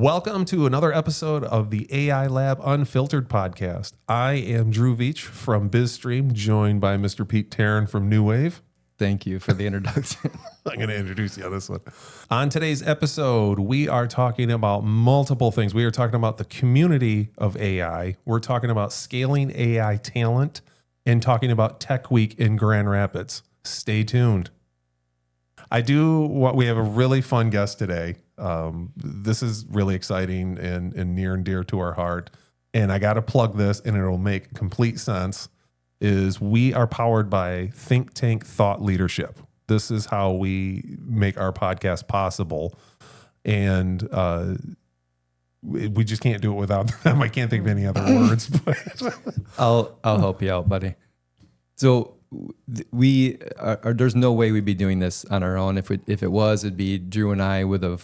Welcome to another episode of the AI Lab Unfiltered podcast. I am Drew Veach from BizStream, joined by Mr. Pete Terryn from New Wave. Thank you for the introduction. I'm going to introduce you on this one. On today's episode, we are talking about multiple things. We are talking about the community of AI. We're talking about scaling AI talent and talking about Tech Week in Grand Rapids. Stay tuned. We have a really fun guest today. This is really exciting and near and dear to our heart. And I got to plug this and it'll make complete sense. Is we are powered by Think Tank Thought Leadership. This is how we make our podcast possible. And we just can't do it without them. I can't think of any other words. But I'll help you out, buddy. So we are, there's no way we'd be doing this on our own. If it was, it'd be Drew and I with a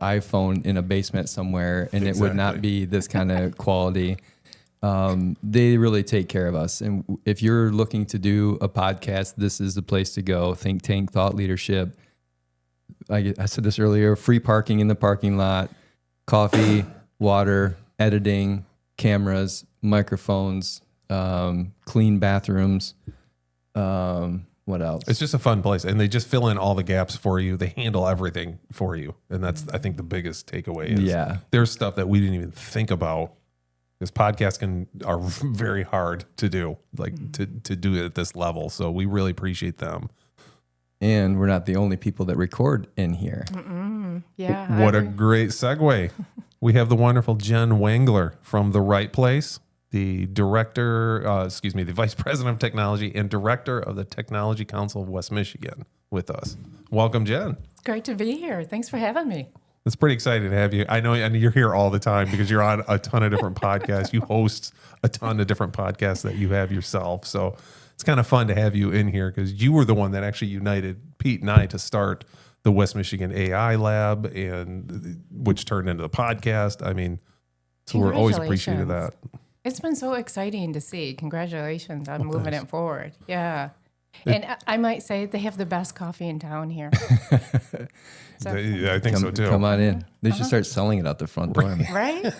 iPhone in a basement somewhere, and It would not be this kind of quality. They really take care of us. And if you're looking to do a podcast, this is the place to go. Think Tank Thought Leadership. I said this earlier, free parking in the parking lot, coffee, water, editing, cameras, microphones, clean bathrooms. What else? It's just a fun place, and they just fill in all the gaps for you. They handle everything for you. And that's, I think, the biggest takeaway is there's stuff that we didn't even think about. Because podcasts are very hard to do, to do it at this level. So we really appreciate them. And we're not the only people that record in here. Yeah. What a great segue. We have the wonderful Jen Wangler from The Right Place, the the Vice President of Technology and Director of the Technology Council of West Michigan with us. Welcome, Jen. It's great to be here. Thanks for having me. It's pretty exciting to have you. I know, and you're here all the time because you're on a ton of different podcasts. You host a ton of different podcasts that you have yourself. So it's kind of fun to have you in here because you were the one that actually united Pete and I to start the West Michigan AI Lab, and which turned into the podcast. I mean, so we're always appreciative of that. It's been so exciting to see. Congratulations on moving it forward. Yeah. And I might say they have the best coffee in town here. So, I think so too. Come on in. They should start selling it out the front door. Right?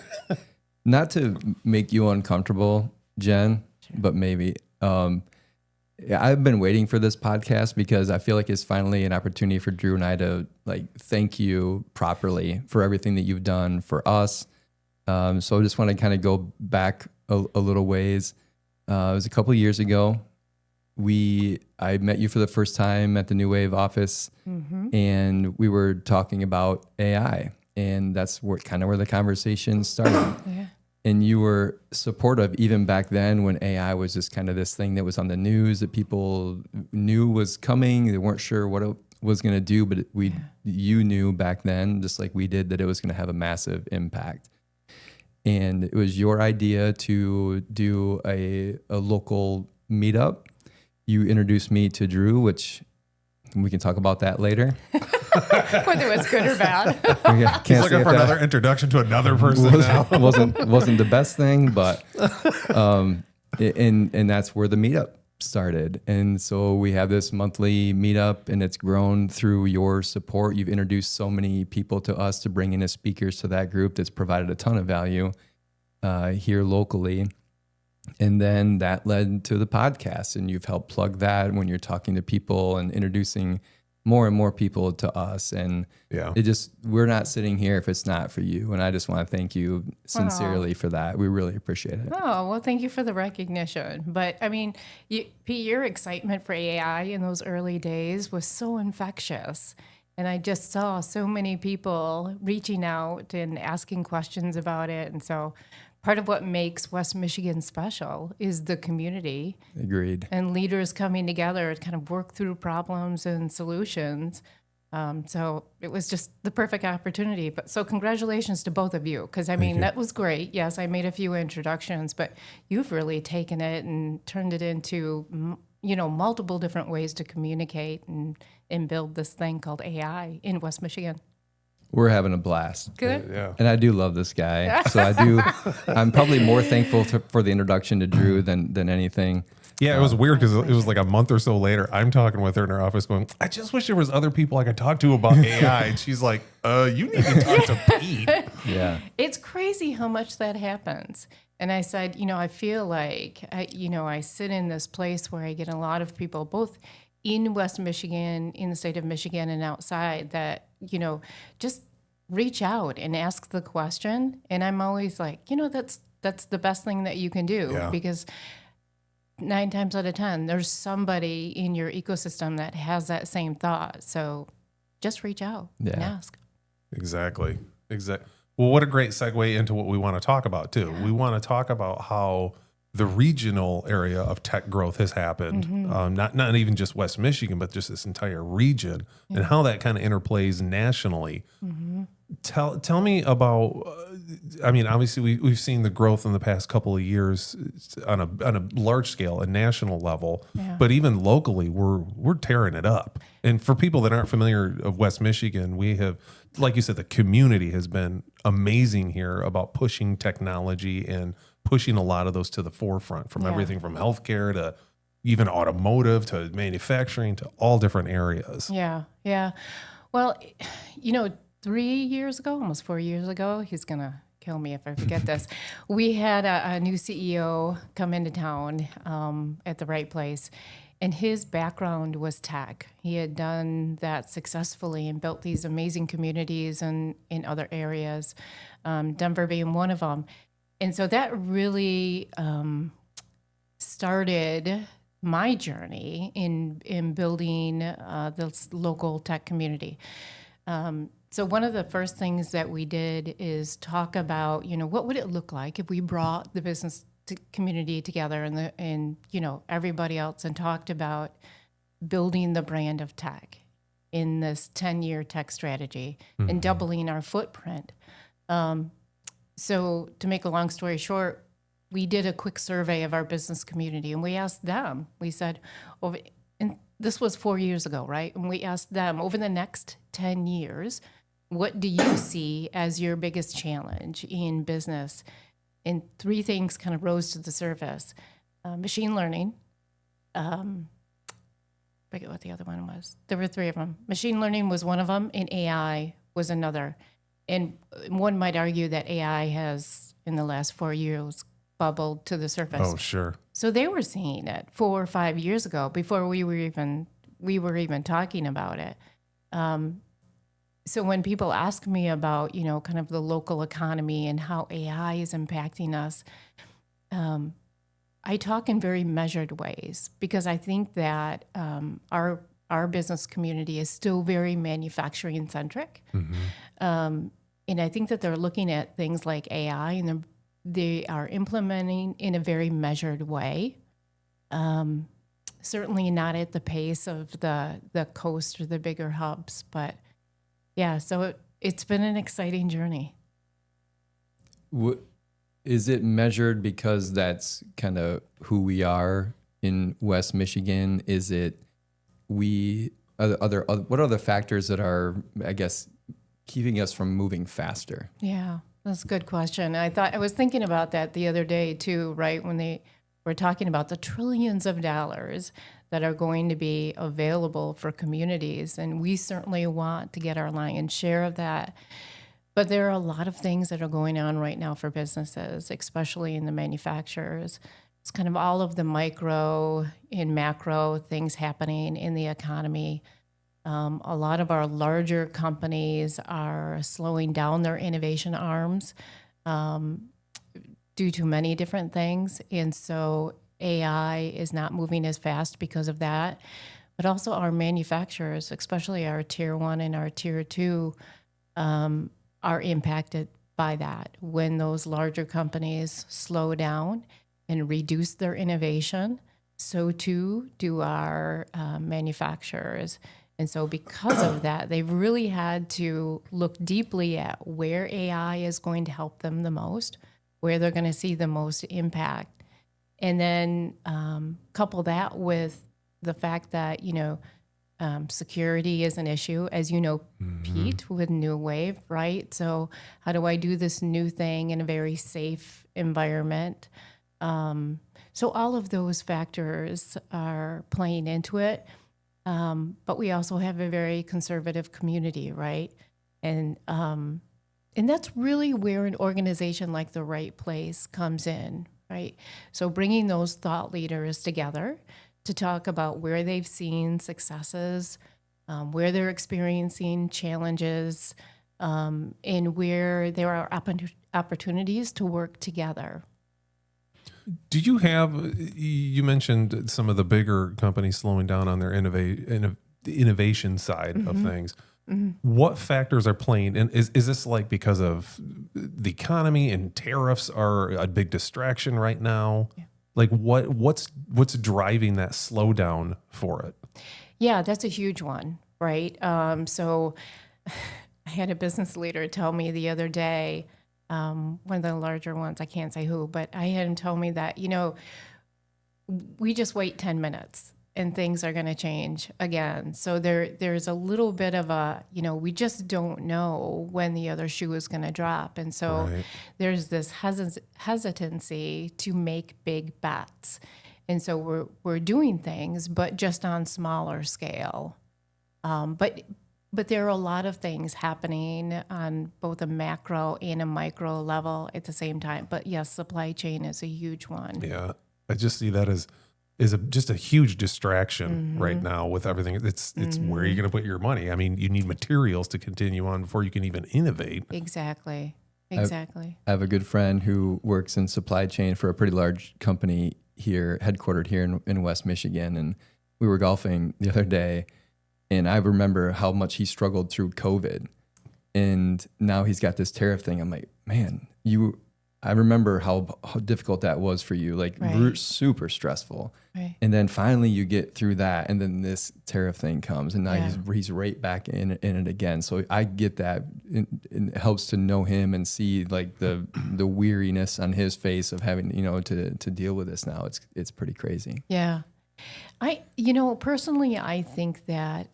Not to make you uncomfortable, Jen, but maybe. I've been waiting for this podcast because I feel like it's finally an opportunity for Drew and I to thank you properly for everything that you've done for us. So I just want to kind of go back a little ways. It was a couple of years ago. I met you for the first time at the New Wave office, and we were talking about AI, and that's where the conversation started. Yeah. And you were supportive even back then when AI was just kind of this thing that was on the news that people knew was coming. They weren't sure what it was going to do, but you knew back then, just like we did, that it was going to have a massive impact. And it was your idea to do a local meetup. You introduced me to Drew, which we can talk about that later. Whether it was good or bad. He's looking for another introduction to another person now. wasn't the best thing, but and that's where the meetup started. And so we have this monthly meetup, and it's grown through your support. You've introduced so many people to us to bring in as speakers to that group that's provided a ton of value here locally. And then that led to the podcast, and you've helped plug that when you're talking to people and introducing more and more people to us. And we're not sitting here if it's not for you. And I just want to thank you sincerely for that. We really appreciate it. Oh, well, thank you for the recognition. But I mean, Pete, your excitement for AI in those early days was so infectious. And I just saw so many people reaching out and asking questions about it. And so part of what makes West Michigan special is the community. Agreed. And leaders coming together to kind of work through problems and solutions. So it was just the perfect opportunity. But so congratulations to both of you, because I mean, that was great. Yes, I made a few introductions, but you've really taken it and turned it into, multiple different ways to communicate and build this thing called AI in West Michigan. We're having a blast. Good. Yeah. And I do love this guy. So I'm probably more thankful for the introduction to Drew than anything. Yeah, it was weird because it was like a month or so later. I'm talking with her in her office going, I just wish there was other people I could talk to about AI. And she's like, you need to talk to Pete. Yeah. It's crazy how much that happens. And I said, I feel like, I sit in this place where I get a lot of people, both in West Michigan, in the state of Michigan, and outside that, just reach out and ask the question. And I'm always like, that's the best thing that you can do, Yeah. because 9 times out of 10, there's somebody in your ecosystem that has that same thought. So just reach out and ask. Exactly. Well, what a great segue into what we want to talk about too. Yeah. We want to talk about how the regional area of tech growth has happened, not even just West Michigan, but just this entire region, and how that kind of interplays nationally. Tell me about. Obviously we've seen the growth in the past couple of years on a large scale, a national level, but even locally, we're tearing it up. And for people that aren't familiar of West Michigan, we have, like you said, the community has been amazing here about pushing technology and pushing a lot of those to the forefront, from everything from healthcare to even automotive to manufacturing to all different areas. Yeah. Well, 3 years ago, almost 4 years ago, he's going to kill me if I forget this. We had a new CEO come into town at the right place, and his background was tech. He had done that successfully and built these amazing communities in other areas, Denver being one of them. And so that really started my journey in building this local tech community. So one of the first things that we did is talk about, what would it look like if we brought the business community together and everybody else, and talked about building the brand of tech in this 10-year tech strategy and doubling our footprint. So to make a long story short, we did a quick survey of our business community, and we asked them, we said, and this was 4 years ago, right? And we asked them, over the next 10 years, what do you see as your biggest challenge in business? And 3 things kind of rose to the surface. Machine learning. I forget what the other one was. There were 3 of them. Machine learning was one of them, and AI was another. And one might argue that AI has, in the last 4 years, bubbled to the surface. Oh, sure. So they were seeing it 4 or 5 years ago, before we were even talking about it. So when people ask me about, kind of the local economy and how AI is impacting us, I talk in very measured ways, because I think that our business community is still very manufacturing centric. And I think that they're looking at things like AI, and they are implementing in a very measured way. Certainly not at the pace of the coast or the bigger hubs, but yeah, so it's been an exciting journey. Is it measured because that's kind of who we are in West Michigan? Is it what are the factors that are, I guess, keeping us from moving faster? Yeah, that's a good question. I was thinking about that the other day too, right? When they were talking about the trillions of dollars that are going to be available for communities. And we certainly want to get our lion's share of that. But there are a lot of things that are going on right now for businesses, especially in the manufacturers. It's kind of all of the micro and macro things happening in the economy. A lot of our larger companies are slowing down their innovation arms due to many different things. And so AI is not moving as fast because of that. But also our manufacturers, especially our tier 1 and our tier 2, are impacted by that. When those larger companies slow down and reduce their innovation, so too do our manufacturers. And so because of that, they've really had to look deeply at where AI is going to help them the most, where they're going to see the most impact. And then couple that with the fact that, Security is an issue, as you know, Pete, with New Wave, right? So how do I do this new thing in a very safe environment? So all of those factors are playing into it. But we also have a very conservative community, right? And that's really where an organization like The Right Place comes in, right? So bringing those thought leaders together to talk about where they've seen successes, where they're experiencing challenges, and where there are opportunities to work together. Do you have, you mentioned some of the bigger companies slowing down on their innovation side of things. What factors are playing? And is this like because of the economy and tariffs are a big distraction right now? Yeah. Like what's driving that slowdown for it? Yeah, that's a huge one, right? So I had a business leader tell me the other day, one of the larger ones, I can't say who, but I had him tell me that, we just wait 10 minutes and things are going to change again. So there's a little bit of a, we just don't know when the other shoe is going to drop. And so there's this hesitancy to make big bets. And so we're doing things, but just on smaller scale. But there are a lot of things happening on both a macro and a micro level at the same time. But yes, supply chain is a huge one. Yeah, I just see that as just a huge distraction right now with everything. It's where are you going to put your money? I mean, you need materials to continue on before you can even innovate. Exactly. I have a good friend who works in supply chain for a pretty large company here, headquartered here in West Michigan. And we were golfing the other day, and I remember how much he struggled through COVID. And now he's got this tariff thing. I'm like, man, I remember how difficult that was for you, like super stressful. Right. And then finally you get through that, and then this tariff thing comes, and now he's right back in it again. So I get that. It helps to know him and see like the weariness on his face of having, to deal with this now. It's pretty crazy. Yeah. Personally, I think that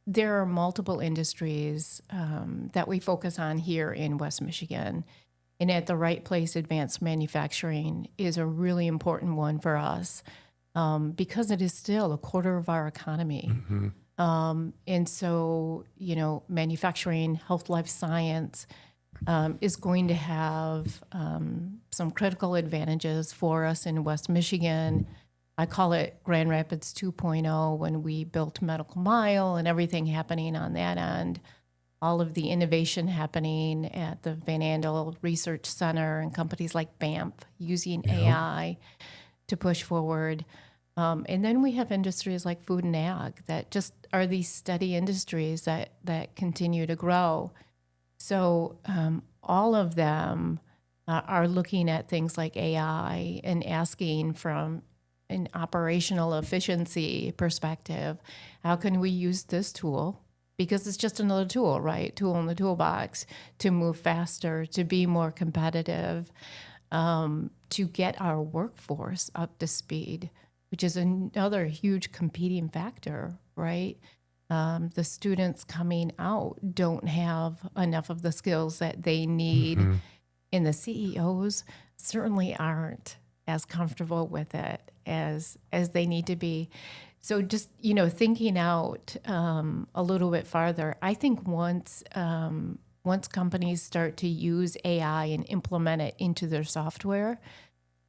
there are multiple industries that we focus on here in West Michigan. And at The Right Place, advanced manufacturing is a really important one for us because it is still a quarter of our economy. And so, manufacturing, health, life science is going to have some critical advantages for us in West Michigan. I call it Grand Rapids 2.0 when we built Medical Mile and everything happening on that end. All of the innovation happening at the Van Andel Research Center and companies like BAMF using AI to push forward. And then we have industries like food and ag that just are these steady industries that continue to grow. So all of them are looking at things like AI and asking from an operational efficiency perspective, how can we use this tool? Because it's just another tool, right? Tool in the toolbox to move faster, to be more competitive, to get our workforce up to speed, which is another huge competing factor, right? The students coming out don't have enough of the skills that they need, and the CEOs certainly aren't as comfortable with it as they need to be. So just, thinking out a little bit farther, I think once companies start to use AI and implement it into their software,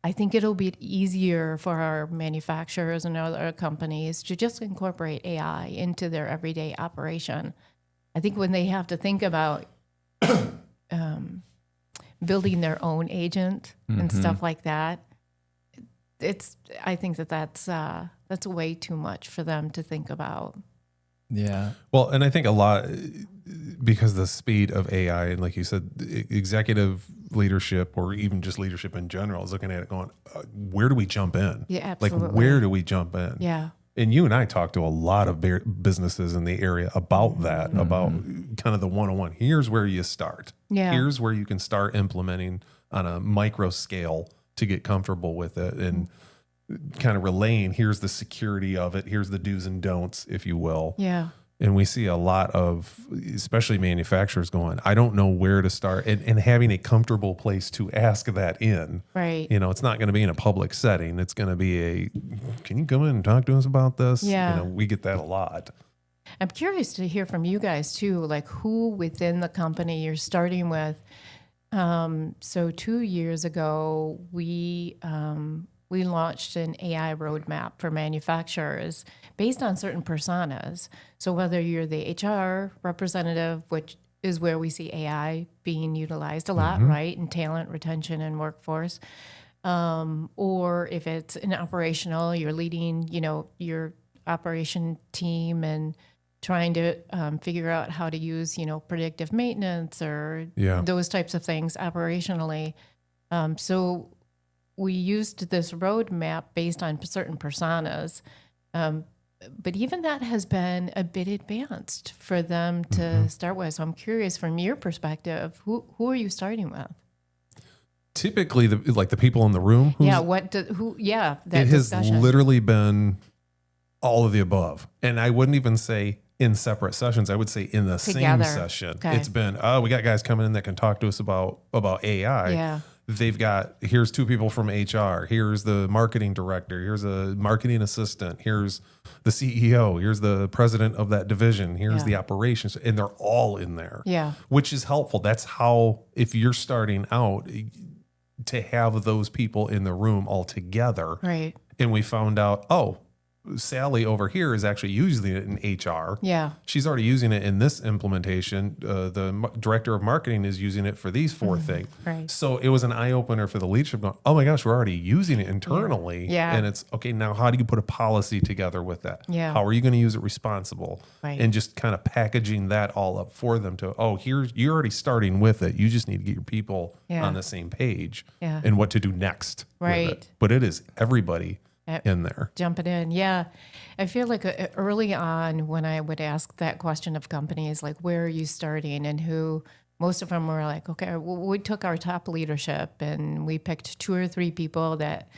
I think it'll be easier for our manufacturers and other companies to just incorporate AI into their everyday operation. I think when they have to think about building their own agent and stuff like that, I think that's way too much for them to think about. Yeah. Well, and I think a lot because the speed of AI and like you said, executive leadership or even just leadership in general is looking at it going, where do we jump in? Yeah, absolutely. Like, where do we jump in? Yeah. And you and I talked to a lot of businesses in the area about that, about kind of the one-on-one. Here's where you start. Yeah. Here's where you can start implementing on a micro scale to get comfortable with it. And kind of relaying, here's the security of it, here's the do's and don'ts, if you will. Yeah. And we see a lot of, especially manufacturers going, I don't know where to start, and having a comfortable place to ask that in. Right. You know, it's not going to be in a public setting. It's going to be can you come in and talk to us about this? Yeah. You know, we get that a lot. I'm curious to hear from you guys too, like who within the company you're starting with. So 2 years ago, we launched an AI roadmap for manufacturers based on certain personas. So whether you're the HR representative, which is where we see AI being utilized a lot, right, in talent retention and workforce, or if it's an operational, you're leading, you know, your operation team and trying to figure out how to use, you know, predictive maintenance or those types of things operationally. So we used this roadmap based on certain personas. But even that has been a bit advanced for them to start with. So I'm curious, from your perspective, who are you starting with? Typically, the people in the room. That it has discussion. literally been all of the above. And I wouldn't even say in separate sessions. I would say in the Together. same session. Okay. It's been, we got guys coming in that can talk to us about AI. Yeah. They've got, here's 2 people from HR. Here's the marketing director. Here's a marketing assistant. Here's the CEO. Here's the president of that division. Here's the operations. And they're all in there. Yeah. Which is helpful. That's how, if you're starting out, to have those people in the room all together. Right. And we found out, Sally over here is actually using it in HR. Yeah. She's already using it in this implementation. The director of marketing is using it for these 4 things. Right. So it was an eye opener for the leadership going, oh my gosh, we're already using it internally. Yeah. And it's okay. Now, how do you put a policy together with that? Yeah. How are you going to use it responsible? Right. And just kind of packaging that all up for them to, you're already starting with it. You just need to get your people on the same page and what to do next. Right. With it. But it is everybody in there. Jumping in. Yeah. I feel like early on when I would ask that question of companies, like, where are you starting and who, most of them were like, okay, well, we took our top leadership and we picked 2 or 3 people that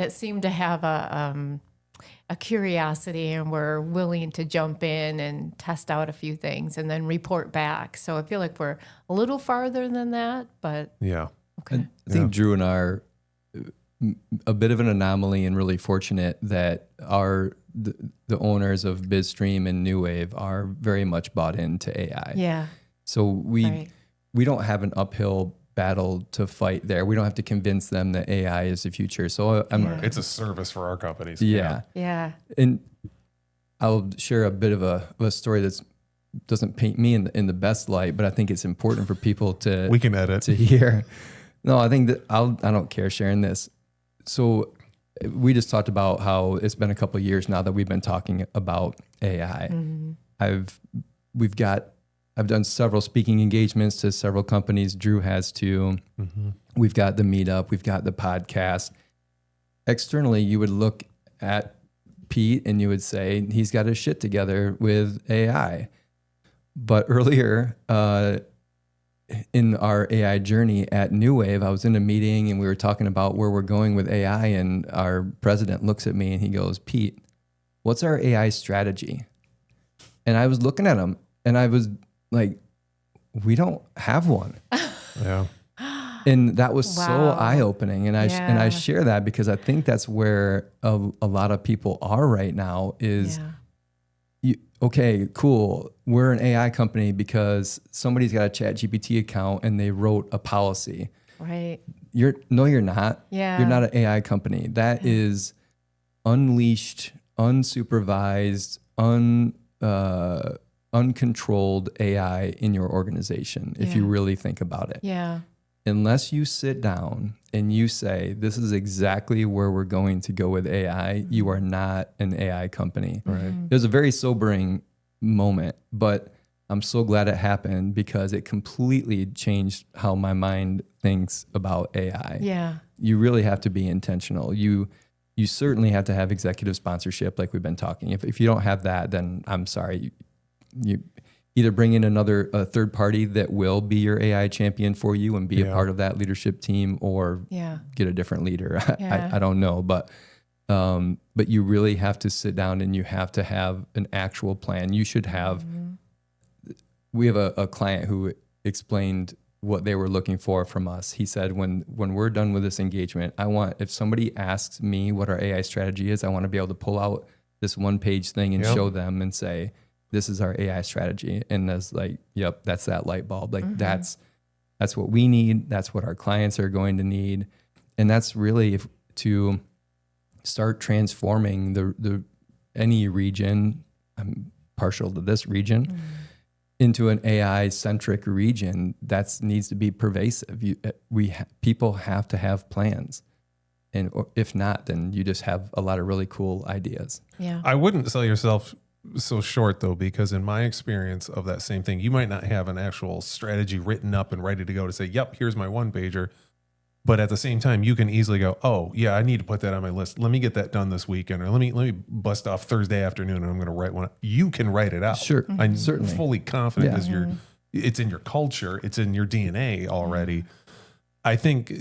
seemed to have a curiosity and were willing to jump in and test out a few things and then report back. So I feel like we're a little farther than that, but Yeah. okay. I think Drew and I are a bit of an anomaly and really fortunate that the owners of BizStream and New Wave are very much bought into AI. Yeah. So we don't have an uphill battle to fight there. We don't have to convince them that AI is the future. So It's a service for our companies. Yeah. Yeah. And I'll share a bit of a story that doesn't paint me in the best light, but I think it's important for people to We can edit. to hear. No, I think that I don't care sharing this. So we just talked about how it's been a couple of years now that we've been talking about AI. I've done several speaking engagements to several companies. Drew has too. We've got the meetup. We've got the podcast. Externally, you would look at Pete and you would say he's got his shit together with AI. But earlier in our AI journey at New Wave, I was in a meeting and we were talking about where we're going with AI, and our president looks at me and he goes, "Pete, what's our AI strategy?" And I was looking at him and I was like, we don't have one. Yeah. And that was so Wow. eye-opening. And I share that because I think that's where a lot of people are right now is, okay, cool. We're an AI company because somebody's got a ChatGPT account and they wrote a policy. Right. You're not. Yeah. You're not an AI company. That is unleashed, unsupervised, uncontrolled AI in your organization, if you really think about it. Yeah. Unless you sit down and you say, this is exactly where we're going to go with AI, you are not an AI company. Right. It was a very sobering moment, but I'm so glad it happened because it completely changed how my mind thinks about AI. Yeah. You really have to be intentional. You certainly have to have executive sponsorship like we've been talking. If you don't have that, then I'm sorry. You either bring in a third party that will be your AI champion for you and be a part of that leadership team, or get a different leader. I don't know, but But you really have to sit down and you have to have an actual plan. You should have, we have a client who explained what they were looking for from us. He said, when we're done with this engagement, if somebody asks me what our AI strategy is, I want to be able to pull out this 1-page thing and show them and say, this is our AI strategy. And that's like, yep, that's that light bulb. Like that's what we need. That's what our clients are going to need. And that's really to start transforming the any region. I'm partial to this region. Into an AI-centric region that needs to be pervasive. People have to have plans, and if not, then you just have a lot of really cool ideas. Yeah, I wouldn't sell yourself so short though, because in my experience of that same thing, you might not have an actual strategy written up and ready to go to say, "Yep, here's my 1-pager." But at the same time, you can easily go, "Oh, yeah, I need to put that on my list. Let me get that done this weekend, or let me bust off Thursday afternoon, and I'm going to write one." You can write it out. Sure, I'm certainly fully confident because it's in your culture, it's in your DNA already. I think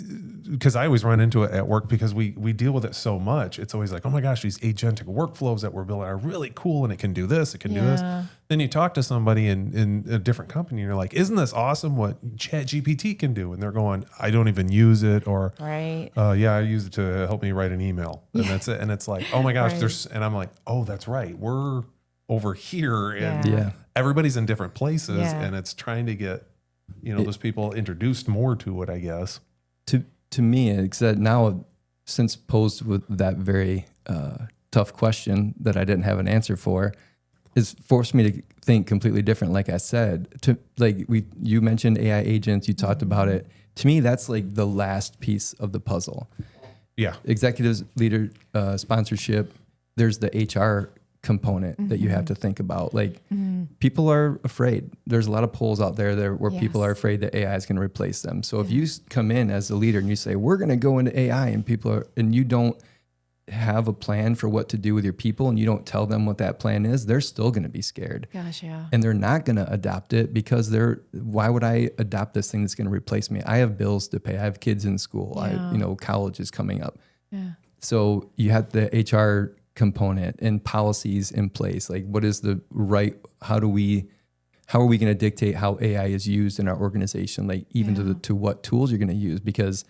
because I always run into it at work because we deal with it so much. It's always like, oh my gosh, these agentic workflows that we're building are really cool, and it can do this, it can do this. Then you talk to somebody in a different company, and you're like, isn't this awesome what ChatGPT can do? And they're going, I don't even use it, or yeah, I use it to help me write an email, and that's it. And it's like, oh my gosh, and I'm like, oh, that's right, we're over here, and everybody's in different places, and it's trying to get those people introduced more to it, I guess. To me, except now, since posed with that very tough question that I didn't have an answer for, is forced me to think completely different. Like I said, you mentioned AI agents, you talked about it. To me, that's like the last piece of the puzzle. Yeah, executives, leader, sponsorship. There's the HR component that you have to think about. Like people are afraid. There's a lot of polls out there where people are afraid that AI is going to replace them. So if you come in as a leader and you say, we're going to go into AI, and you don't have a plan for what to do with your people, and you don't tell them what that plan is, they're still going to be scared. Gosh, yeah. And they're not going to adopt it because why would I adopt this thing that's going to replace me? I have bills to pay. I have kids in school. College is coming up. Yeah. So you have the HR component and policies in place. Like, what is the right? How are we going to dictate how AI is used in our organization? Like, even to what tools you're going to use? Because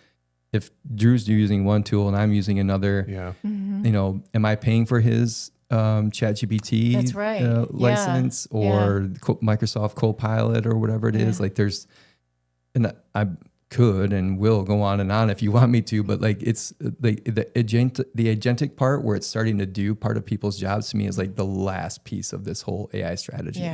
if Drew's using one tool and I'm using another, am I paying for his ChatGPT That's right. license or Microsoft Copilot or whatever it is? Like, I could and will go on and on if you want me to, but like it's the agentic part where it's starting to do part of people's jobs, to me, is like the last piece of this whole AI strategy.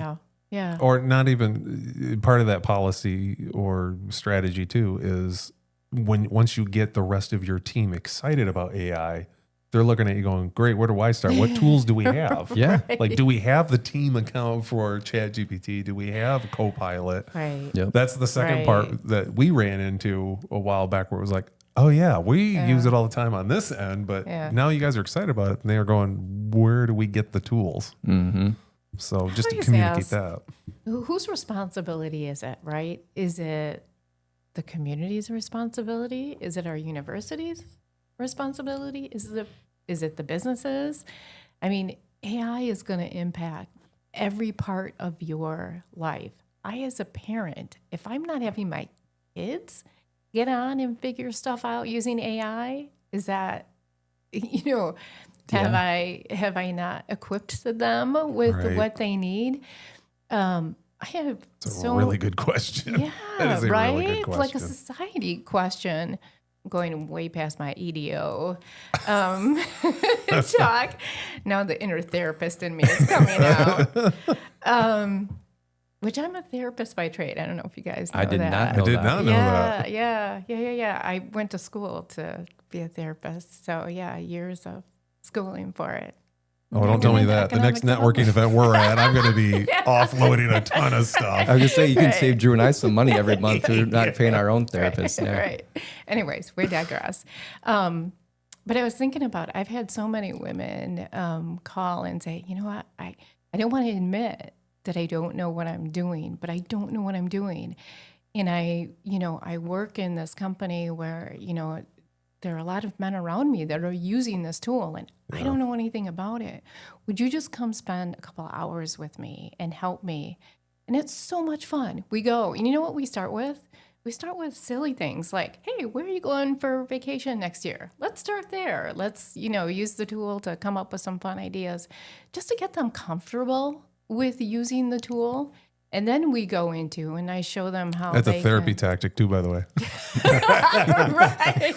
Yeah. Or not even part of that policy or strategy too is once you get the rest of your team excited about AI, they're looking at you going, great, where do I start? What tools do we have? Like, do we have the team account for ChatGPT? Do we have Copilot? Right. Yep. That's the second part that we ran into a while back, where it was like, oh yeah, we use it all the time on this end, but now you guys are excited about it, and they are going, where do we get the tools? So just to communicate that. Whose responsibility is it, right? Is it the community's responsibility? Is it our university's responsibility? Is it the businesses? I mean, AI is going to impact every part of your life. I, as a parent, if I'm not having my kids get on and figure stuff out using AI, is that, have I not equipped them with what they need? I have It's a really good question. Yeah, that is a right? really good question. Like a society question. I'm going way past my EDO talk. Now the inner therapist in me is coming out. Which I'm a therapist by trade. I don't know if you guys know that. I did not know that. Yeah. I went to school to be a therapist. So years of schooling for it. Oh, don't tell me that. The next networking event we're at, I'm going to be offloading a ton of stuff. I was just saying, you can save Drew and I some money every month through not paying our own therapist. Right. Anyways, we digress. But I was thinking about, I've had so many women call and say, you know what, I don't want to admit that I don't know what I'm doing, but I don't know what I'm doing. And I work in this company where, there are a lot of men around me that are using this tool and I don't know anything about it. Would you just come spend a couple of hours with me and help me? And it's so much fun. We go, and you know what we start with? We start with silly things like, hey, where are you going for vacation next year? Let's start there. Let's, use the tool to come up with some fun ideas just to get them comfortable with using the tool. And then we go into, and I show them how That's they a therapy tactic too, by the way. Right.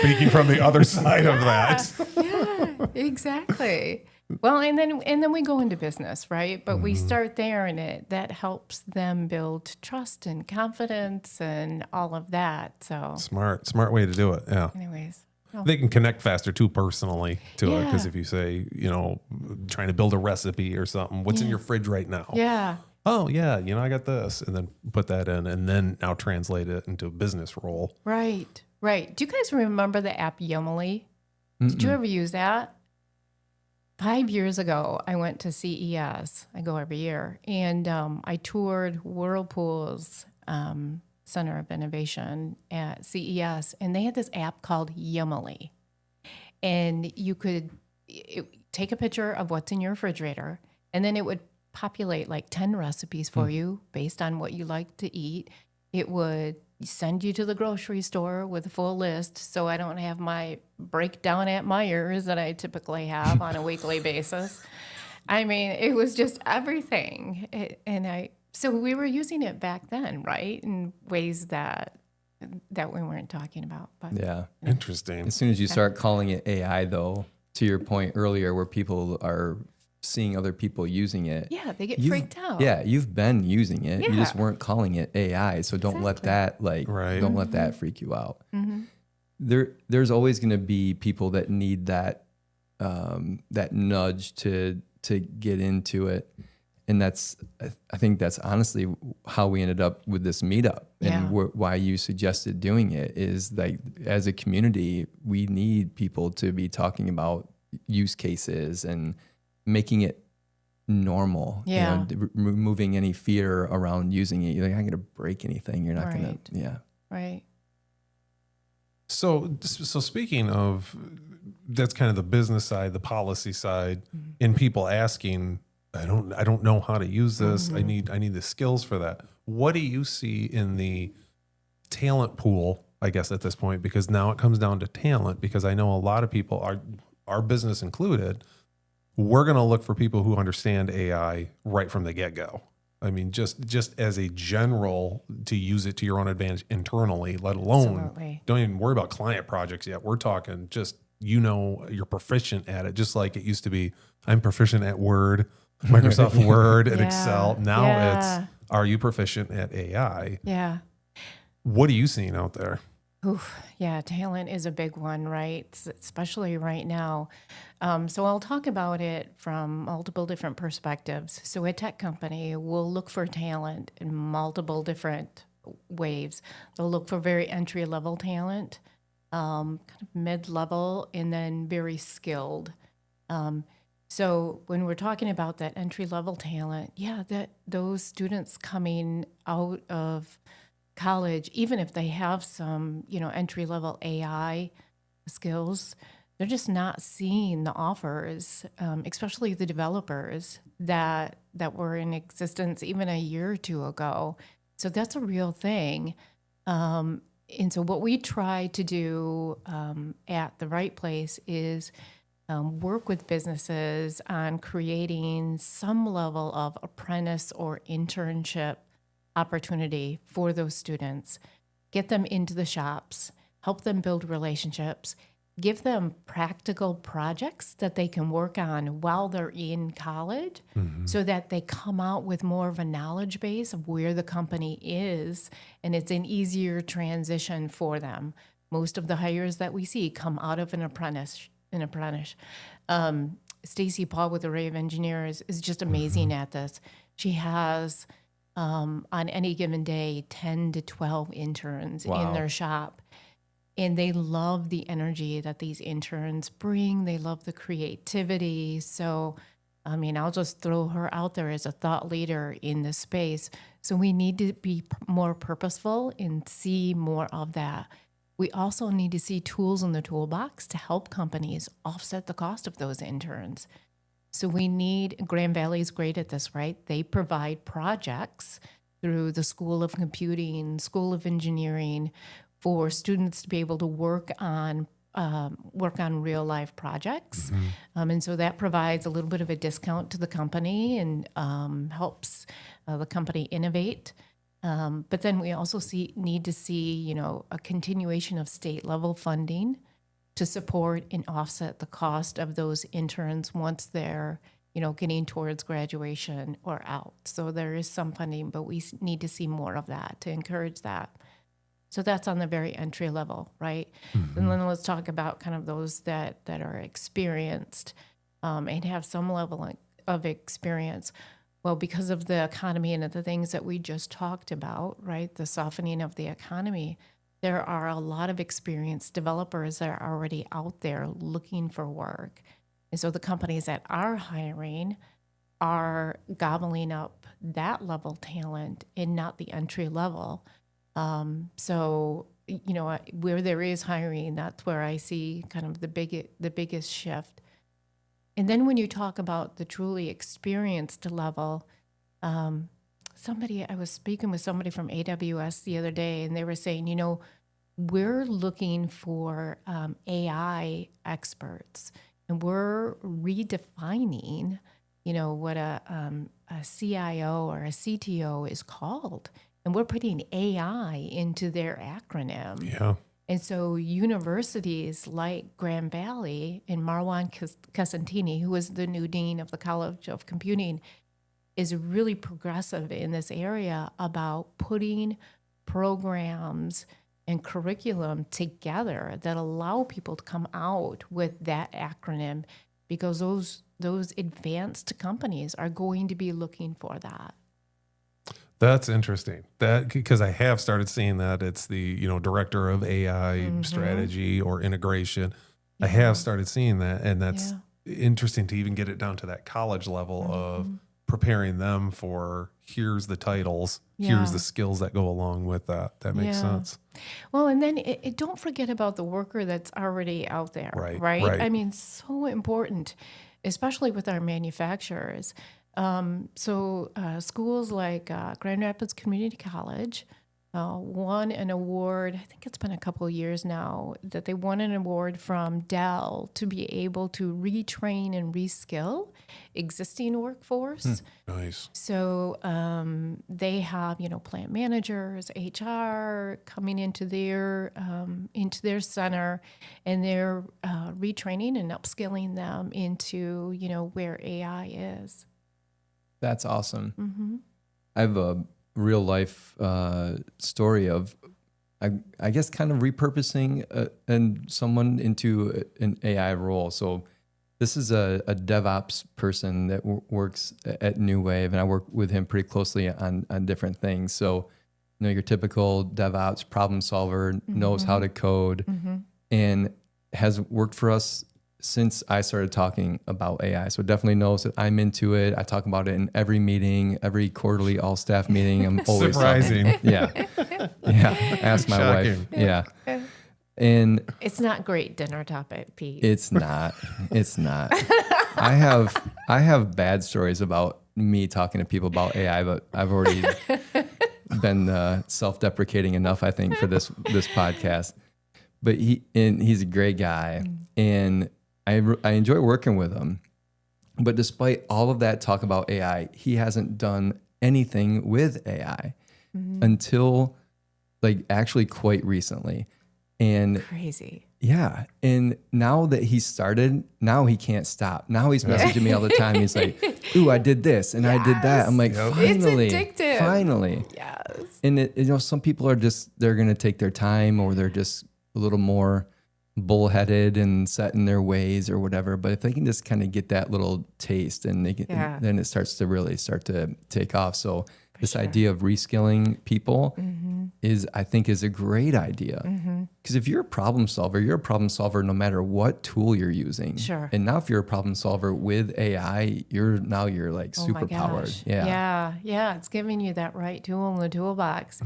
Speaking from the other side of that. Yeah, exactly. Well, and then we go into business, right? But we start there, and that helps them build trust and confidence and all of that. So Smart way to do it. Yeah. anyways. They can connect faster too personally to it. Because Yeah. if you say, trying to build a recipe or something, what's in your fridge right now? Yeah. Oh yeah, I got this, and then put that in, and then now translate it into a business role. Right. Do you guys remember the app Yumily? Did you ever use that? 5 years ago, I went to CES. I go every year. And I toured Whirlpool's Center of Innovation at CES. And they had this app called Yumily. And you could take a picture of what's in your refrigerator, and then it would populate like 10 recipes for you based on what you like to eat. It would send you to the grocery store with a full list, so I don't have my breakdown at Meijer's that I typically have on a weekly basis. I mean, it was just everything. So we were using it back then, right? In ways that we weren't talking about. But Yeah. Interesting. As soon as you start calling it AI, though, to your point earlier, where people are seeing other people using it. yeah, they get freaked out. Yeah, you've been using it. You just Yeah. weren't calling it AI. So don't let that Right. don't let that freak you out. There's always going to be people that need that that nudge to get into it. And I think that's honestly how we ended up with this meetup, and why you suggested doing it is like, as a community, we need people to be talking about use cases and making it normal. Yeah. Removing any fear around using it. You're like, I'm going to break anything. You're not going Right. to. Yeah. Right. So speaking of, that's kind of the business side, the policy side, and people asking, I don't know how to use this. I need the skills for that. What do you see in the talent pool, I guess, at this point? Because now it comes down to talent, because I know a lot of people, our business included, we're going to look for people who understand AI right from the get-go. I mean, just as a general, to use it to your own advantage internally, let alone, Absolutely. don't even worry about client projects yet. We're talking just, you're proficient at it, just like it used to be, I'm proficient at Word, Microsoft Word, and Yeah. Excel. Now Yeah. it's, are you proficient at AI? Yeah. What are you seeing out there? Oof, yeah, talent is a big one, right? Especially right now. So I'll talk about it from multiple different perspectives. So a tech company will look for talent in multiple different waves. They'll look for very entry-level talent, kind of mid-level, and then very skilled. So when we're talking about that entry-level talent, those students coming out of college, even if they have some, entry-level AI skills, they're just not seeing the offers, especially the developers that were in existence even a year or two ago. So that's a real thing. And so what we try to do at the Right Place is work with businesses on creating some level of apprentice or internship opportunity for those students, get them into the shops, help them build relationships, give them practical projects that they can work on while they're in college, so that they come out with more of a knowledge base of where the company is, and it's an easier transition for them. Most of the hires that we see come out of an apprentice. Stacy Paul with Array of Engineers is just amazing at this. She has on any given day 10 to 12 interns in their shop. And they love the energy that these interns bring. They love the creativity. So, I'll just throw her out there as a thought leader in this space. So we need to be more purposeful and see more of that. we also need to see tools in the toolbox to help companies offset the cost of those interns. So we need, Grand Valley's great at this, right? They provide projects through the School of Computing, School of Engineering, for students to be able to work on real life projects. And so that provides a little bit of a discount to the company and helps the company innovate. But then we also need to see, a continuation of state level funding to support and offset the cost of those interns once they're, getting towards graduation or out. So there is some funding, but we need to see more of that to encourage that. So that's on the very entry level, right? And then let's talk about kind of those that are experienced and have some level of experience. Well, because of the economy and the things that we just talked about, right, the softening of the economy, there are a lot of experienced developers that are already out there looking for work. And so the companies that are hiring are gobbling up that level talent and not the entry level. So, where there is hiring, that's where I see kind of the biggest shift. And then when you talk about the truly experienced level, I was speaking with somebody from AWS the other day, and they were saying, we're looking for AI experts, and we're redefining, what a CIO or a CTO is called. And we're putting AI into their acronym. Yeah. And so universities like Grand Valley and Marwan Casantini, who is the new dean of the College of Computing, is really progressive in this area about putting programs and curriculum together that allow people to come out with that acronym, because those advanced companies are going to be looking for that. That's interesting. That because I have started seeing that it's the director of AI strategy or integration. I have started seeing that, and that's interesting to even get it down to that college level of preparing them for here's the titles, here's the skills that go along with that. That makes sense. Well, and then don't forget about the worker that's already out there, right? I mean, so important, especially with our manufacturers. So schools like Grand Rapids Community College won an award, I think it's been a couple of years now, that they won an award from Dell to be able to retrain and reskill existing workforce. Nice. So they have, plant managers, HR coming into their center, and they're retraining and upskilling them into, where AI is. That's awesome. I have a real life story of, I guess, kind of repurposing and someone into an AI role. So this is a DevOps person that works at New Wave, and I work with him pretty closely on different things. So, your typical DevOps problem solver, knows how to code, and has worked for us since I started talking about AI. So definitely knows that I'm into it. I talk about it in every meeting, every quarterly all staff meeting. I'm always surprising. Yeah. Ask my wife. Yeah. And it's not great dinner topic, Pete. It's not. I have bad stories about me talking to people about AI, but I've already been self-deprecating enough, I think, for this podcast. But he's a great guy, and I enjoy working with him. But despite all of that talk about AI, he hasn't done anything with AI until actually quite recently. And crazy. Yeah. And now that he started, now he can't stop. Now he's messaging me all the time. He's like, ooh, I did this and I did that. I'm like, finally. It's addictive. Finally. Yes. And some people are they're going to take their time, or they're just a little more bullheaded and set in their ways or whatever. But if they can just kind of get that little taste, and then it starts to really take off. So this idea of reskilling people I think is a great idea. Because if you're a problem solver, you're a problem solver no matter what tool you're using. Sure. And now if you're a problem solver with AI, you're like Oh my super powered. gosh. Yeah. Yeah. It's giving you that right tool in the toolbox.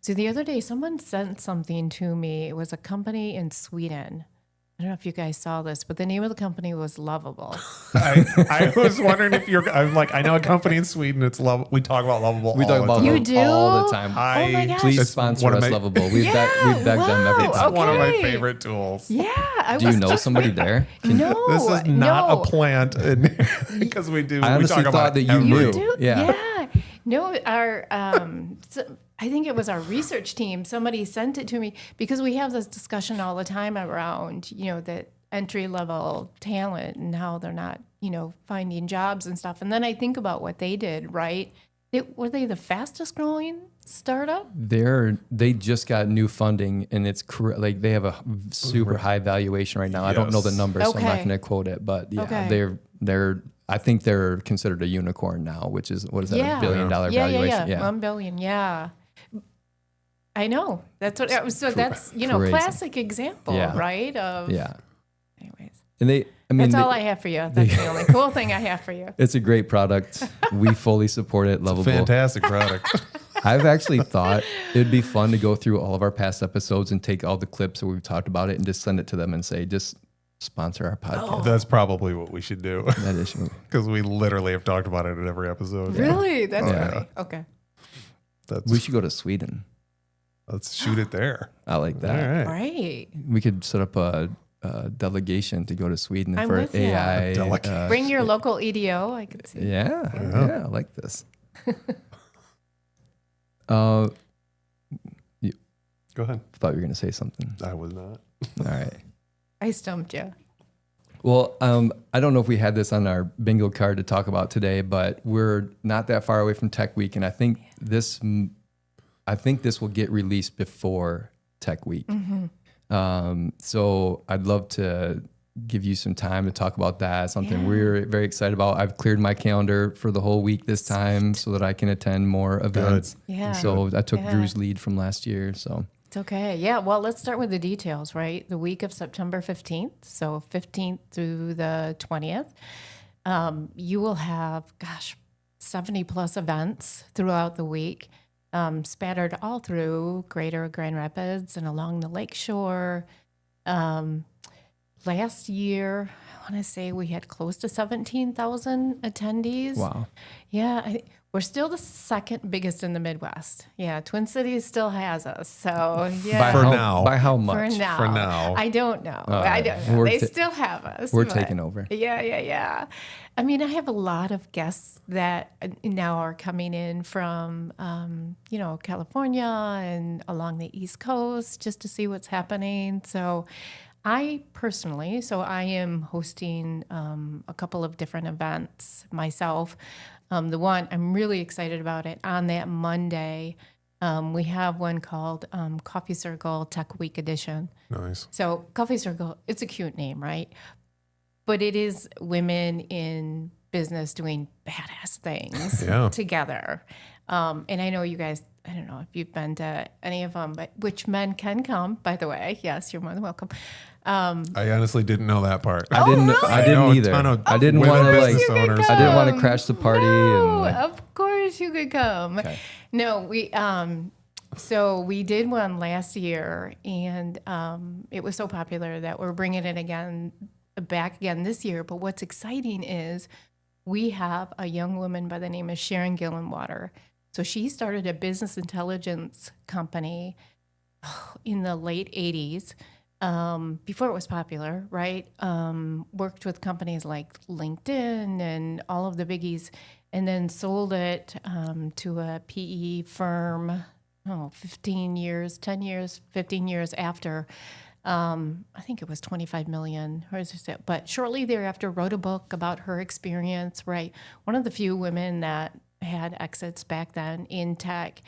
So the other day, someone sent something to me. It was a company in Sweden. I don't know if you guys saw this, but the name of the company was Lovable. I was wondering if I'm like, I know a company in Sweden. It's we talk about Lovable. We talk about You them do? all the time. Oh my gosh. Please It's sponsor one of us, my- Lovable. We've begged them every wow. time. One of my Okay. favorite tools. Yeah. Do you know somebody there? No. This is not no. a plant, because we do. I we honestly talk about thought that you every- knew. Do? Yeah. No, our I think it was our research team. Somebody sent it to me because we have this discussion all the time around, the entry level talent and how they're not, finding jobs and stuff. And then I think about what they did, right? Were they the fastest growing startup? They just got new funding, and it's like they have a super high valuation right now. I don't know the Yes. numbers, so I'm not Okay. going to quote it, but yeah, Okay. they're I think they're considered a unicorn now, which is what is that, Yeah. $1 billion valuation? Yeah. 1 billion. Yeah. I know. That's what. So that's Crazy. classic example, Yeah. right? Of Yeah. Anyways, And that's all I have for you. That's the only cool thing I have for you. it's a great product. We fully support it. Lovable. Fantastic product. I've actually thought it'd be fun to go through all of our past episodes and take all the clips that we've talked about it and just send it to them and say, just sponsor our podcast. That's probably what we should do, That is because we literally have talked about it in every episode. Really? That's Yeah. funny. Okay. That's, We should go to Sweden. let's shoot it there. I like All that. right. Right. We could set up a delegation to go to Sweden I'm for with ya. AI. A delegation. Bring your local EDO. I could see. Yeah, Yeah. yeah, I like this. Go ahead. Thought you were going to say something. I was not. All right. I stumped you. Well, I don't know if we had this on our bingo card to talk about today, but we're not that far away from Tech Week, and I think this will get released before Tech Week. So I'd love to give you some time to talk about that. Something we're very excited about. I've cleared my calendar for the whole week this time so that I can attend more events. Yeah. So I took Yeah. Drew's lead from last year. So It's okay. Yeah. Well, let's start with the details, right? The week of September 15th. So 15th through the 20th. You will have, 70 plus events throughout the week, spattered all through Greater Grand Rapids and along the lakeshore. Last year, I want to say we had close to 17,000 attendees. wow. Yeah, we're still the second biggest in the Midwest. Yeah, Twin Cities still has us. So yeah, For now. By how For much? now. For now. I don't know. All I right. don't know. We're They ta- still have us. We're but- taking over. Yeah. I mean, I have a lot of guests that now are coming in from, California and along the East Coast just to see what's happening. So I am hosting a couple of different events myself. The one I'm really excited about it on that Monday. We have one called Coffee Circle Tech Week Edition. Nice. So Coffee Circle, it's a cute name, right? But it is women in business doing badass things Yeah. together. And I know you guys, I don't know if you've been to any of them, but which men can come, by the way. Yes, you're more than welcome. I honestly didn't know that part. I didn't really? I I know didn't a either. ton of I didn't women want to business like owners. I didn't want to crash the party No, and like, of course you could come. Okay. No, so we did one last year, and it was so popular that we're bringing it back again this year. But what's exciting is we have a young woman by the name of Sharon Gillenwater. So she started a business intelligence company in the late 80s. Before it was popular, right? Worked with companies like LinkedIn and all of the biggies, and then sold it to a PE firm, 15 years after. I think it was 25 million. But shortly thereafter, wrote a book about her experience, right? One of the few women that had exits back then in tech.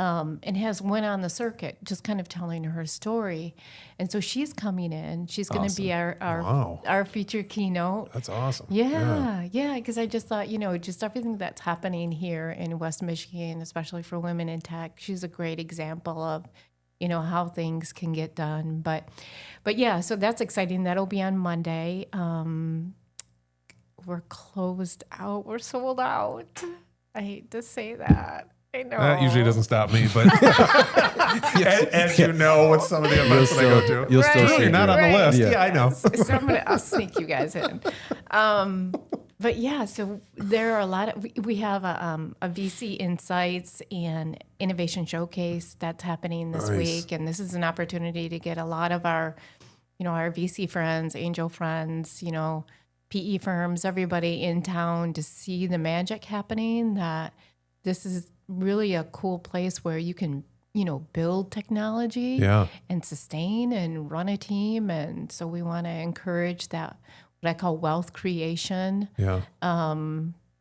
and has went on the circuit, just kind of telling her story. And so she's coming in. She's going to be our feature keynote. That's awesome. Yeah. Because I just thought, just everything that's happening here in West Michigan, especially for women in tech, she's a great example of, how things can get done. But yeah, so that's exciting. That'll be on Monday. We're closed out. We're sold out. I hate to say that. I know. That usually doesn't stop me, but as you know, with some of the events that I go to, you'll still see you're not on the list. Yeah, I know. So I'll sneak you guys in. But yeah, so there are a lot of, we have a VC Insights and Innovation Showcase that's happening this week. And this is an opportunity to get a lot of our, our VC friends, angel friends, PE firms, everybody in town to see the magic happening. That this is really a cool place where you can, build technology and sustain and run a team. And so we want to encourage that, what I call wealth creation,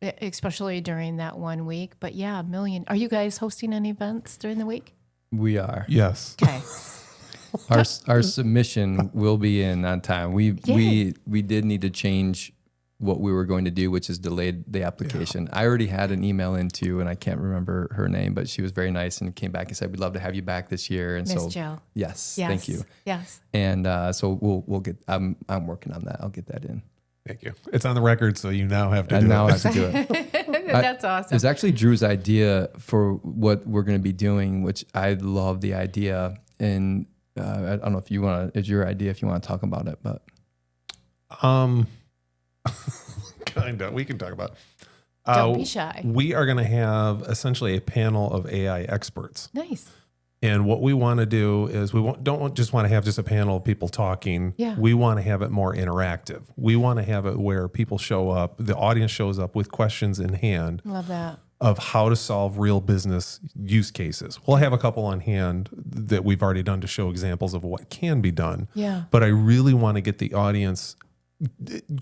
especially during that 1 week. But yeah, Are you guys hosting any events during the week? We are. Yes. Okay. Our submission will be in on time. We did need to change what we were going to do, which is delayed the application. I already had an email into, and I can't remember her name, but she was very nice and came back and said, "We'd love to have you back this year." And Miss Jill. Yes, thank you. Yes. And so we'll get. I'm working on that. I'll get that in. Thank you. It's on the record, so you now have to do it. I have to do it. That's awesome. It was actually Drew's idea for what we're going to be doing, which I love the idea. And I don't know if you want to, it's your idea if you want to talk about it, but. Kind of. We can talk about it. Don't be shy. We are going to have essentially a panel of AI experts. Nice. And what we want to do is don't just want to have just a panel of people talking. Yeah. We want to have it more interactive. We want to have it where people show up, the audience shows up with questions in hand. Love that. Of how to solve real business use cases. We'll have a couple on hand that we've already done to show examples of what can be done. Yeah. But I really want to get the audience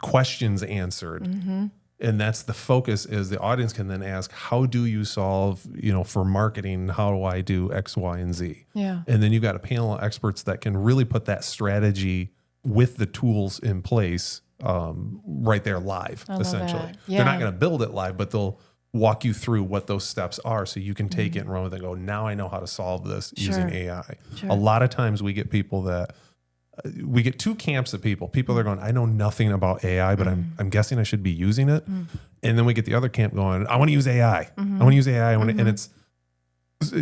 questions answered. Mm-hmm. And that's the focus, is the audience can then ask, how do you solve, for marketing, how do I do X, Y, and Z? Yeah. And then you've got a panel of experts that can really put that strategy with the tools in place right there live, essentially. Yeah. They're not going to build it live, but they'll walk you through what those steps are so you can take it and run with it and go, now I know how to solve this using AI. Sure. A lot of times we get people that, we get two camps of people. People that are going, I know nothing about AI, but I'm guessing I should be using it. And then we get the other camp going, I want to use AI. I want to use AI. And it's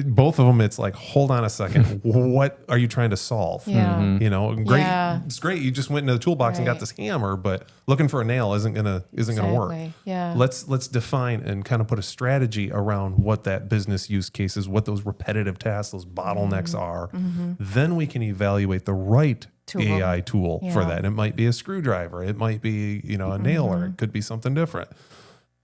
both of them. It's like, hold on a second. What are you trying to solve? Yeah. Great. Yeah. It's great. You just went into the toolbox and got this hammer, but looking for a nail isn't gonna work. Yeah. Let's define and kind of put a strategy around what that business use case is, what those repetitive tasks, those bottlenecks are. Then we can evaluate the right AI tool for that. And it might be a screwdriver. It might be, a nailer. It could be something different.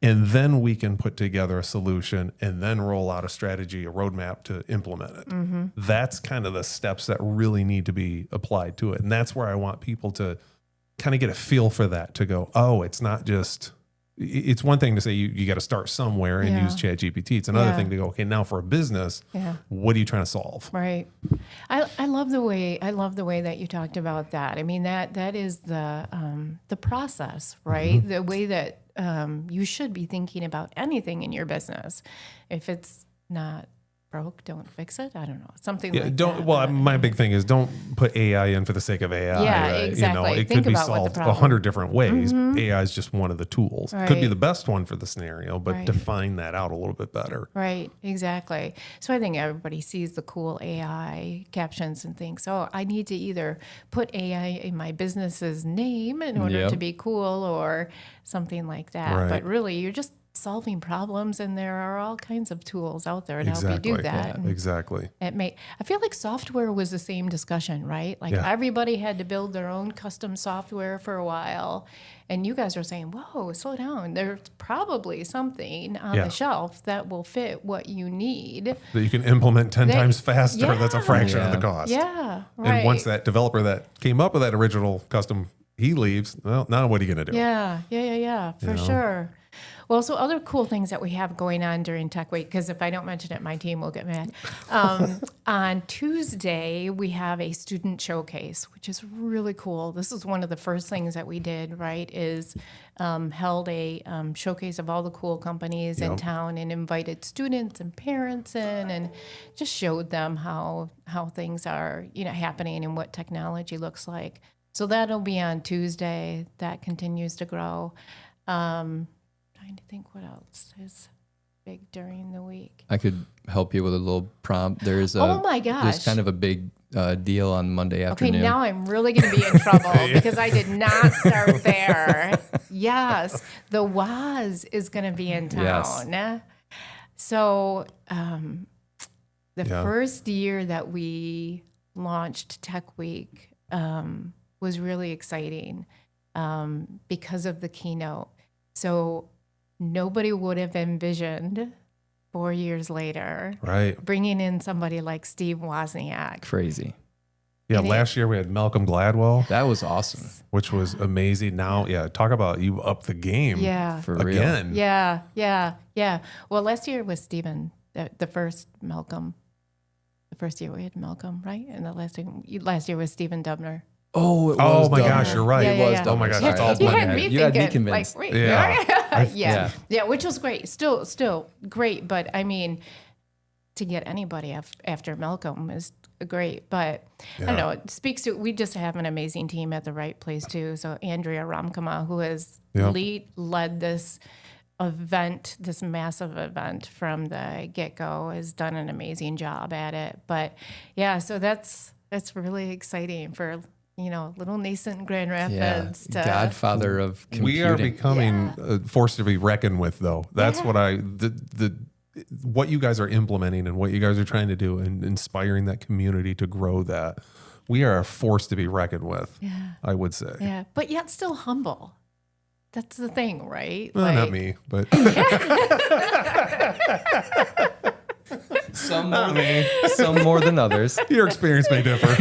And then we can put together a solution and then roll out a strategy, a roadmap to implement it. That's kind of the steps that really need to be applied to it. And that's where I want people to kind of get a feel for that, to go, oh, it's not just, it's one thing to say you got to start somewhere and use ChatGPT. It's another thing to go, okay, now for a business, what are you trying to solve? Right. I love the way that you talked about that. I mean, that is the process, right? The way that you should be thinking about anything in your business. If it's not broke, don't fix it. I don't know, something like that. Well, my big thing is don't put AI in for the sake of AI. Yeah, right? exactly. It Think could be about what the solved problem- 100 different ways. AI is just one of the tools. Could be Right. the best one for the scenario, but define that out a little bit better. Right, exactly. So I think everybody sees the cool AI captions and thinks, oh, I need to either put AI in my business's name in order to be cool or something like that. Right. But really, you're just solving problems, and there are all kinds of tools out there to help you do that. And Exactly. I feel like software was the same discussion, right? Like everybody had to build their own custom software for a while. And you guys are saying, whoa, slow down. There's probably something on the shelf that will fit what you need. That you can implement 10 times faster. That's a fraction of the cost. Yeah, right. And once that developer that came up with that original custom, he leaves, well, now what are you going to do? Yeah, for sure. Well, so other cool things that we have going on during Tech Week, because if I don't mention it, my team will get mad. On Tuesday, we have a student showcase, which is really cool. This is one of the first things that we did, right, is held a showcase of all the cool companies in town and invited students and parents in and just showed them how things are, happening and what technology looks like. So that'll be on Tuesday. That continues to grow. Trying to think what else is big during the week. I could help you with a little prompt. There's Oh my gosh. There's kind of a big deal on Monday afternoon. Okay, now I'm really going to be in trouble because I did not start there. Yes, the WAS is going to be in town. Yes. So the first year that we launched Tech Week was really exciting because of the keynote. So nobody would have envisioned 4 years later, bringing in somebody like Steve Wozniak. Crazy. Yeah, last year we had Malcolm Gladwell. That was awesome. Which was amazing. Now, talk about you up the game. Yeah. For again. real. Yeah. Well, last year was Stephen, the first Malcolm. The first year we had Malcolm, right? And the last year was Stephen Dubner. Oh, it was Oh my Dubner. gosh, you're right. Yeah, yeah, yeah. Oh my gosh, Sorry, it's all that's You my had bad. me You had me thinking, convinced. like, wait, Yeah. yeah, which was great. Still great, but I mean, to get anybody after Malcolm is great. But I don't know, it speaks to, we just have an amazing team at the right place too. So Andrea Ramkama, who has led this event, this massive event from the get-go, has done an amazing job at it. But yeah, so that's really exciting for little nascent Grand Rapids. Yeah, godfather of computing. We are becoming a force to be reckoned with, though. That's what what you guys are implementing and what you guys are trying to do and inspiring that community to grow that. We are a force to be reckoned with, I would say. Yeah, but yet still humble. That's the thing, right? Well, not me, but Some more than others. your experience may differ.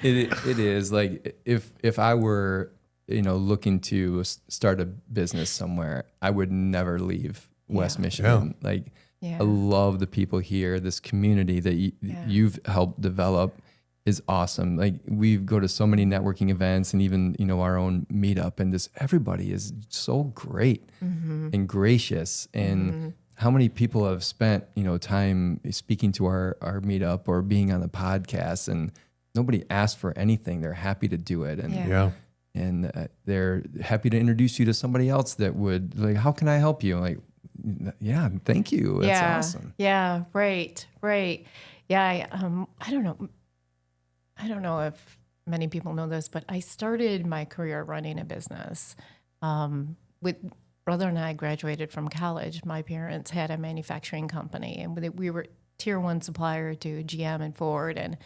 It is like if I were looking to start a business somewhere, I would never leave West Michigan. Like I love the people here. This community that you've helped develop is awesome. Like we go to so many networking events and even our own meetup, and everybody is so great and gracious. And how many people have spent time speaking to our meetup or being on the podcast, and nobody asked for anything. They're happy to do it, and they're happy to introduce you to somebody else that would like, how can I help you? Like, yeah, thank you. That's awesome. Yeah, right. Yeah, I don't know if many people know this, but I started my career running a business. With brother and I graduated from college. My parents had a manufacturing company, and we were tier 1 supplier to GM and Ford. And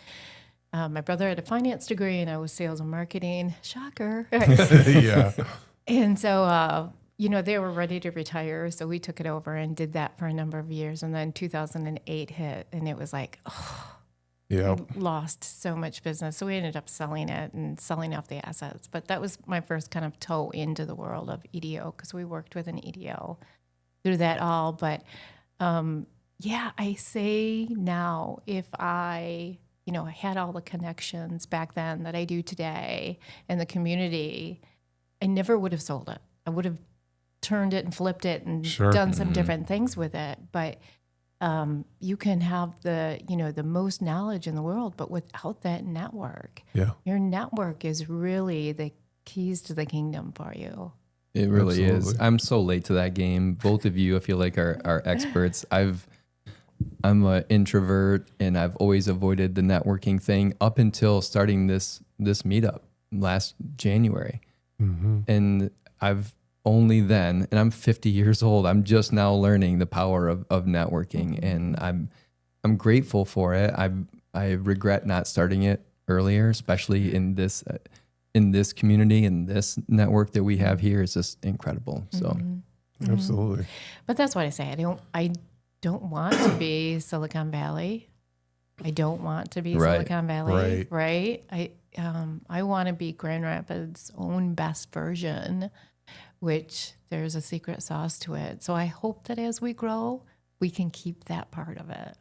my brother had a finance degree, and I was sales and marketing. Shocker. Yeah. And so, they were ready to retire, so we took it over and did that for a number of years. And then 2008 hit, and it was like, we lost so much business. So we ended up selling it and selling off the assets. But that was my first kind of toe into the world of EDO, because we worked with an EDO through that all. But I say now, if I had all the connections back then that I do today in the community, I never would have sold it. I would have turned it and flipped it and done some different things with it. But you can have the most knowledge in the world, but without that network, your network is really the keys to the kingdom for you. It really is. I'm so late to that game. Both of you, I feel like are experts. I'm an introvert, and I've always avoided the networking thing up until starting this meetup last January. And I've only then, and I'm 50 years old, I'm just now learning the power of networking, and I'm grateful for it. I regret not starting it earlier, especially in this community and this network that we have here is just incredible. So Absolutely. But that's what I say. I don't want to be Silicon Valley. I don't want to be Silicon Valley, right? I want to be Grand Rapids' own best version, which there's a secret sauce to it. So I hope that as we grow, we can keep that part of it.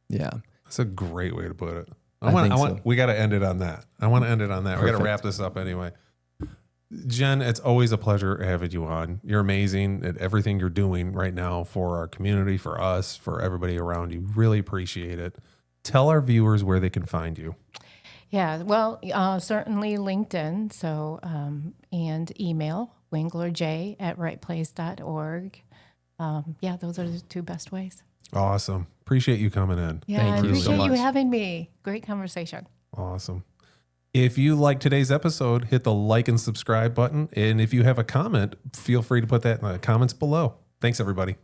Yeah. That's a great way to put it. So. We got to end it on that. I want to end it on that. We got to Perfect. wrap this up anyway. Jen, it's always a pleasure having you on. You're amazing at everything you're doing right now for our community, for us, for everybody around you. Really appreciate it. Tell our viewers where they can find you. Yeah, well, certainly LinkedIn. So, and email, winglerj@rightplace.org. Yeah, those are the two best ways. Awesome. Appreciate you coming in. Yeah, Thank I you so appreciate you much. having me. Great conversation. Awesome. If you like today's episode, hit the like and subscribe button. And if you have a comment, feel free to put that in the comments below. Thanks, everybody.